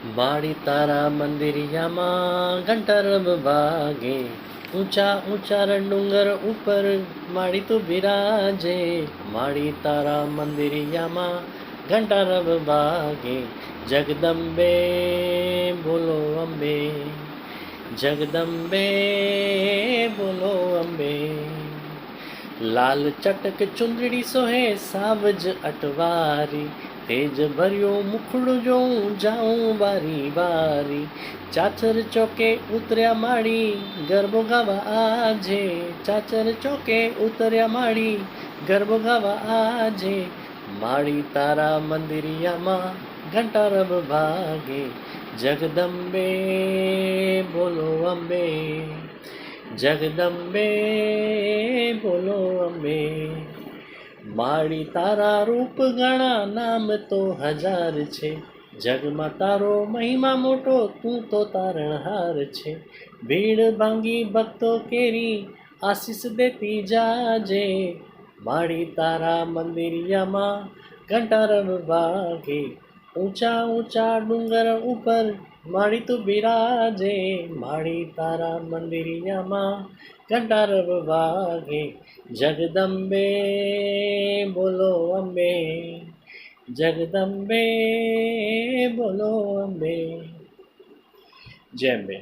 માળી તારા મંદિરિયામાં ઘંટારવ વાગે, ઊંચા ઊંચા ડુંગર ઉપર માળી તું બિરાજે. માળી તારા મંદિરિયામાં ઘંટારવ વાગે, જગદંબે બોલો અંબે, જગદંબે બોલો અંબે. લાલ ચટક ચુંદડી સોહે સાવજ અટવારી, તેજ ભર્યો મુખડું જોઉં જાઉં વારી વારી. ચાચર ચોકે ઉતર્યા માળી ગરબો ગાવા આજે, ચાચર ચોકે ઉતર્યા માળી ગરબો ગાવા આજે. માળી તારા મંદિરિયામાં ઘંટારવ વાગે, જગદંબે બોલો અંબે, જગદંબે બોલો અંબે. માળી તારા રૂપ ઘણા નામ તો હજાર છે, જગમાં તારો મહિમા મોટો તું તો તારણહાર છે. ભીડ ભાંગી ભક્તો કેરી આશીષ દેતી જાજે, માળી તારા મંદિરિયામાં ઘંટારવ વાગે, ઊંચા ઊંચા ડુંગર ઉપર માળી તું બિરાજે. માળી તારા મંદિરિયામાં ઘંટારવ વાગે, જગદંબે બોલો અંબે, જગદંબે બોલો અંબે. જય અંબે.